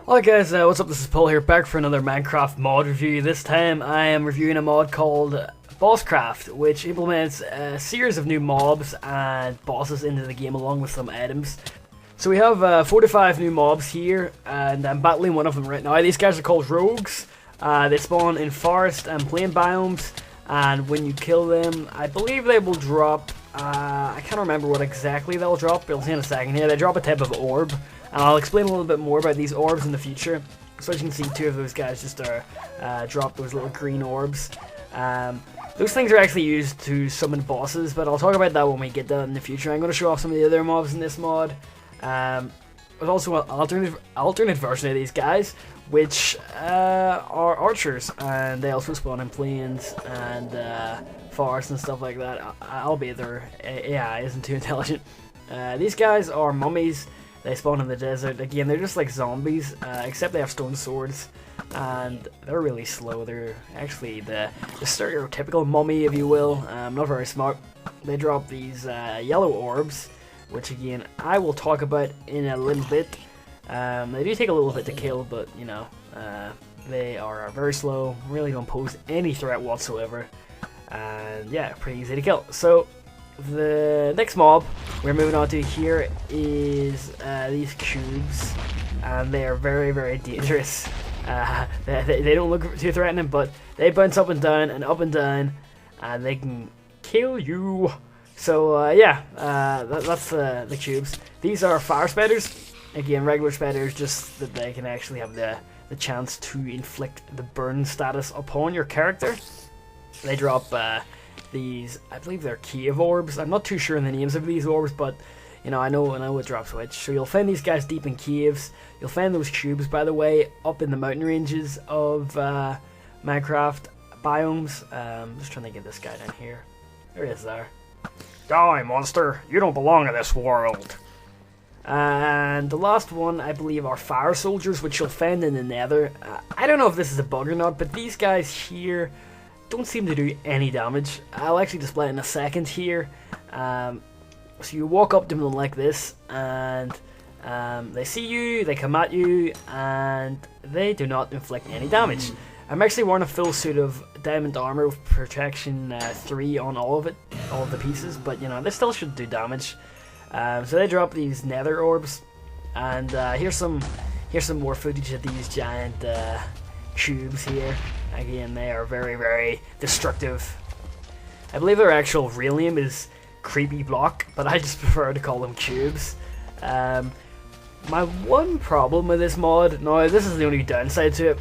Hi guys, what's up? This is Paul here, back for another Minecraft mod review. This time I am reviewing a mod called Bosscraft, which implements a series of new mobs and bosses into the game along with some items. So we have 4 to 5 new mobs here, and I'm battling one of them right now. These guys are called rogues. They spawn in forest and plain biomes, and when you kill them, I believe they will drop, I can't remember what exactly they'll drop, but I'll see in a second here. They drop a type of orb. And I'll explain a little bit more about these orbs in the future. So as you can see, 2 of those guys just drop those little green orbs. Those things are actually used to summon bosses, but I'll talk about that when we get that in the future. I'm going to show off some of the other mobs in this mod. There's also an alternate version of these guys, which are archers, and they also spawn in plains and forests and stuff like that. Albeit their AI isn't too intelligent. These guys are mummies. They spawn in the desert. Again, they're just like zombies, except they have stone swords, and they're really slow. They're actually the stereotypical mummy, if you will. Not very smart. They drop these yellow orbs, which again, I will talk about in a little bit. They do take a little bit to kill, but you know, they are very slow, really don't pose any threat whatsoever, and yeah, pretty easy to kill. So the next mob we're moving on to here is these cubes, and they are very, very dangerous. They don't look too threatening, but they bounce up and down, and they can kill you. So yeah, that's the cubes. These are fire spiders. Again, regular spiders, just that they can actually have the chance to inflict the burn status upon your character. They drop these, I believe they're cave orbs. I'm not too sure in the names of these orbs, but you know, I know what drops which. So you'll find these guys deep in caves. You'll find those cubes, by the way, up in the mountain ranges of Minecraft biomes. Just trying to get this guy down here. There he is there. Die, monster! You don't belong in this world. And the last one, I believe, are fire soldiers, which you'll find in the nether. I don't know if this is a bug or not, but these guys here don't seem to do any damage. I'll actually display it in a second here. So you walk up to them like this, and they see you, they come at you, and they do not inflict any damage. I'm actually wearing a full suit of diamond armor with protection 3 on all of the pieces, but you know, they still should do damage. So they drop these nether orbs, and here's some more footage of these giant cubes here. Again, they are very, very destructive. I believe their actual real name is Creepy Block, but I just prefer to call them cubes. My one problem with this mod, now this is the only downside to it,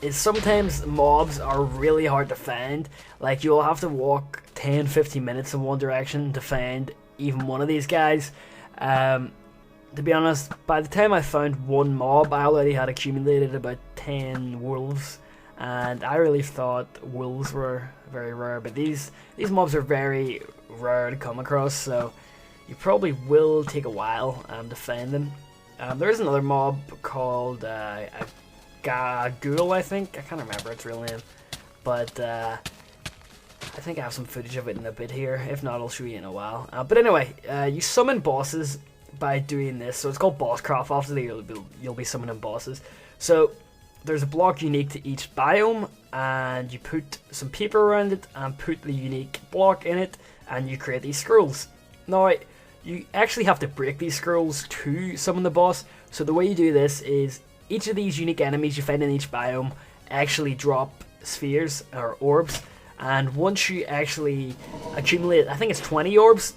is sometimes mobs are really hard to find. Like, you'll have to walk 10-15 minutes in one direction to find even one of these guys. To be honest, by the time I found one mob, I already had accumulated about 10 wolves, and I really thought wolves were very rare, but these mobs are very rare to come across, so you probably will take a while to find them. There is another mob called Ghoul, I think. I can't remember its real name, but I think I have some footage of it in a bit here. If not, I'll show you in a while. But anyway, you summon bosses by doing this. So it's called Bosscraft. Obviously, you'll be summoning bosses. So there's a block unique to each biome, and you put some paper around it and put the unique block in it, and you create these scrolls. Now, you actually have to break these scrolls to summon the boss. So the way you do this is each of these unique enemies you find in each biome actually drop spheres or orbs. And once you actually accumulate, I think it's 20 orbs,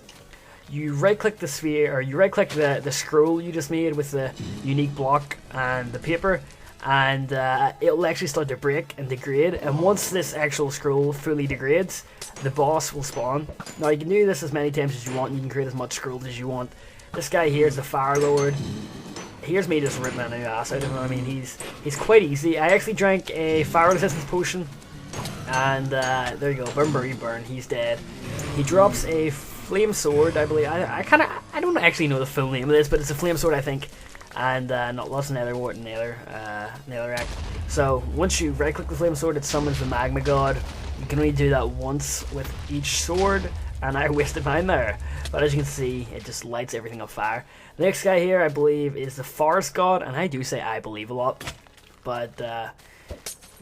you right click the sphere, or you right click the scroll you just made with the unique block and the paper, and it'll actually start to break and degrade. And once this actual scroll fully degrades, the boss will spawn. Now you can do this as many times as you want, and you can create as much scrolls as you want. This guy here is the Fire Lord. Here's me just ripping a new ass out of him. I mean, he's quite easy. I actually drank a fire resistance potion, and there you go, burn, he's dead. He drops a flame sword, I believe. I don't actually know the full name of this, but it's a flame sword, I think, and not lost nether wart and netherrack. So once you right click the flame sword, it summons the magma god. You can only do that once with each sword, and I wasted mine there. But as you can see, it just lights everything on fire. The next guy here, I believe, is the Forest God, and I do say I believe a lot. But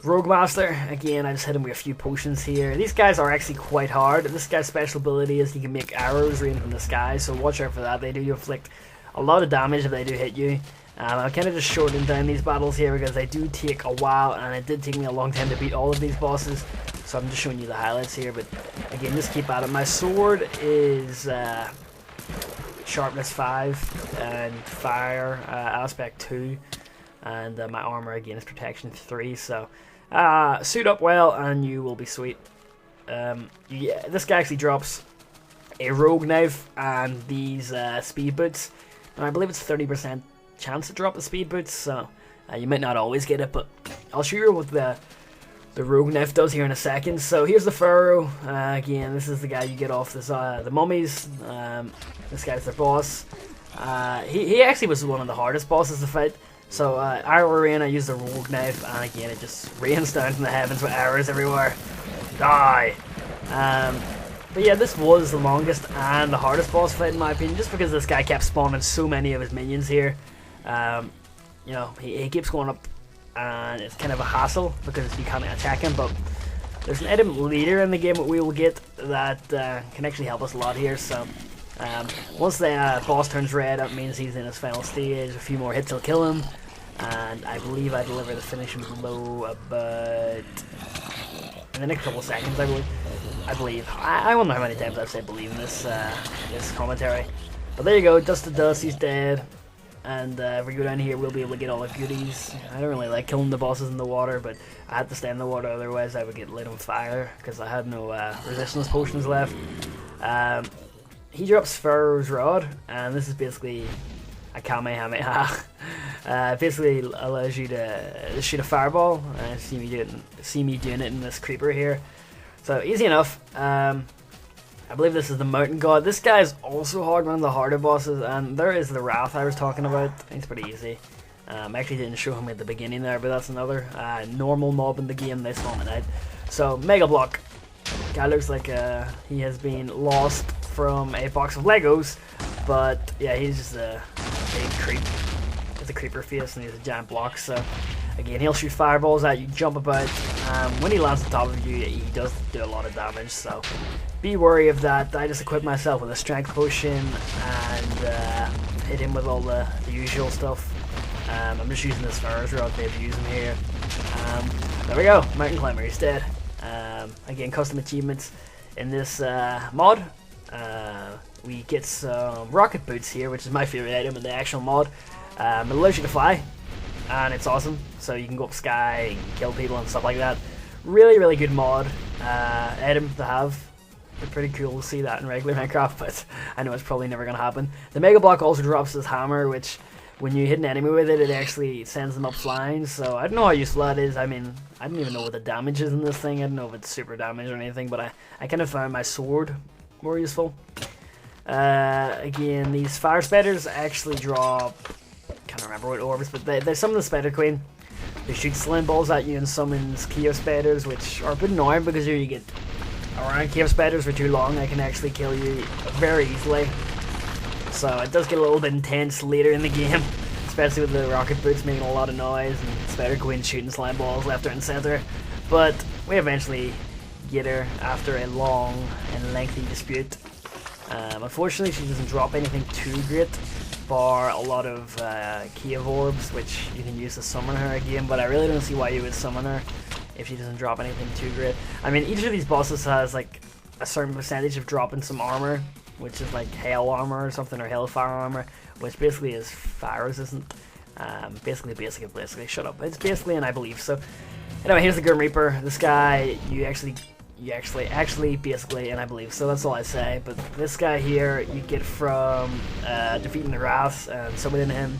Rogue Master, again, I just hit him with a few potions here. These guys are actually quite hard. This guy's special ability is he can make arrows rain from the sky, so watch out for that. They do inflict a lot of damage if they do hit you. I'm kind of just shortening down these battles here because they do take a while, and it did take me a long time to beat all of these bosses. So I'm just showing you the highlights here, but again, just keep at it. My sword is sharpness 5 and fire aspect 2, and my armor again is protection 3. So suit up well and you will be sweet. Yeah, this guy actually drops a rogue knife and these speed boots, and I believe it's 30% chance to drop the speed boots, so you might not always get it, but I'll show you what the rogue knife does here in a second. So here's the Pharaoh. Again, this is the guy you get off this, the mummies. This guy's their boss. He actually was one of the hardest bosses to fight. So arrow rain, I used the rogue knife, and again it just rains down from the heavens with arrows everywhere. Die! But yeah, this was the longest and the hardest boss fight in my opinion, just because this guy kept spawning so many of his minions here. You know, he keeps going up, and it's kind of a hassle because you can't attack him, but there's an item leader in the game that we will get that can actually help us a lot here. So once the boss turns red, that means he's in his final stage. A few more hits will kill him, and I believe I deliver the finishing blow about in the next couple of seconds, I believe. I wonder how many times I've said believe in this this commentary. But there you go, dust to dust, he's dead. And if we go down here, we'll be able to get all the goodies. I don't really like killing the bosses in the water, but I had to stay in the water, otherwise I would get lit on fire, because I had no resistance potions left. He drops Pharaoh's Rod, and this is basically a Kamehameha. Basically allows you to shoot a fireball. See me doing it in this creeper here. So easy enough. I believe this is the Mountain God. This guy is also hard, one of the harder bosses, and there is the Wrath I was talking about. It's pretty easy. I actually didn't show him at the beginning there, but that's another normal mob in the game. They spawn at night. So Mega Block. Guy looks like he has been lost from a box of Legos, but yeah, he's just a big creep. It's a creeper face, and he's a giant block. So again, he'll shoot fireballs at you, jump about. When he lands on top of you, he does do a lot of damage. So be wary of that. I just equipped myself with a strength potion and hit him with all the usual stuff. I'm just using this Pharaoh's Rod they've used him here. There we go, Mountain Climber, he's dead. Again, custom achievements in this mod. We get some rocket boots here, which is my favorite item in the actual mod. It allows you to fly, and it's awesome. So you can go up sky and kill people and stuff like that. Really, really good mod item to have. It's pretty cool to see that in regular Minecraft, but I know it's probably never going to happen. The Mega Block also drops this hammer, which when you hit an enemy with it, it actually sends them up flying. So I don't know how useful that is. I mean, I don't even know what the damage is in this thing. I don't know if it's super damage or anything, but I kind of found my sword more useful. Again, these fire spiders actually drop, can't remember what orbs, but they summon the Spider Queen. They shoot slime balls at you and summons Chaos Spiders, which are a bit annoying because here you get around Chaos Spiders for too long, they can actually kill you very easily. So it does get a little bit intense later in the game, especially with the rocket boots making a lot of noise and Spider Queen shooting slime balls left, right, and center. But we eventually get her after a long and lengthy dispute. Unfortunately, she doesn't drop anything too great, bar a lot of cave orbs, which you can use to summon her again, but I really don't see why you would summon her if she doesn't drop anything too great. I mean, each of these bosses has like a certain percentage of dropping some armor, which is like hail armor or something, or hellfire armor, which basically is fire resistant. Basically, shut up. It's basically, and I believe so. Anyway, here's the Grim Reaper. This guy, you actually, basically, and I believe so. That's all I say. But this guy here, you get from defeating the Wraths and summoning him.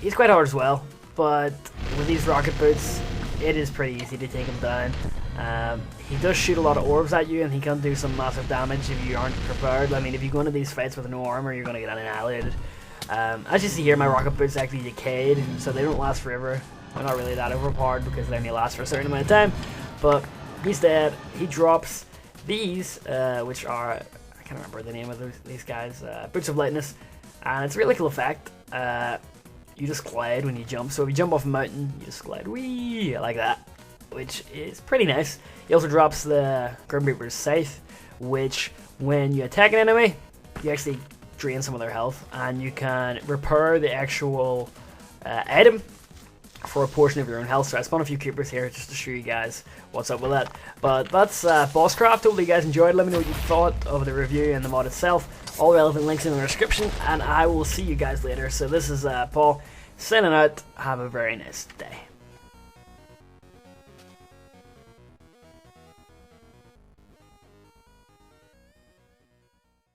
He's quite hard as well, but with these rocket boots, it is pretty easy to take him down. He does shoot a lot of orbs at you, and he can do some massive damage if you aren't prepared. I mean, if you go into these fights with no armor, you're going to get annihilated. As you see here, my rocket boots actually decayed, so they don't last forever. They're not really that overpowered because they only last for a certain amount of time. But he's dead. He drops these, which are, I can't remember the name of these guys, Boots of Lightness, and it's a really cool effect. You just glide when you jump, so if you jump off a mountain, you just glide, wee, like that, which is pretty nice. He also drops the Grim Reaper's Scythe, which, when you attack an enemy, you actually drain some of their health, and you can repair the actual item for a portion of your own health. So I spawned a few creepers here just to show you guys what's up with that. But that's Bosscraft. Hopefully you guys enjoyed. Let me know what you thought of the review and the mod itself. All relevant links in the description, and I will see you guys later. So this is Paul signing out. Have a very nice day.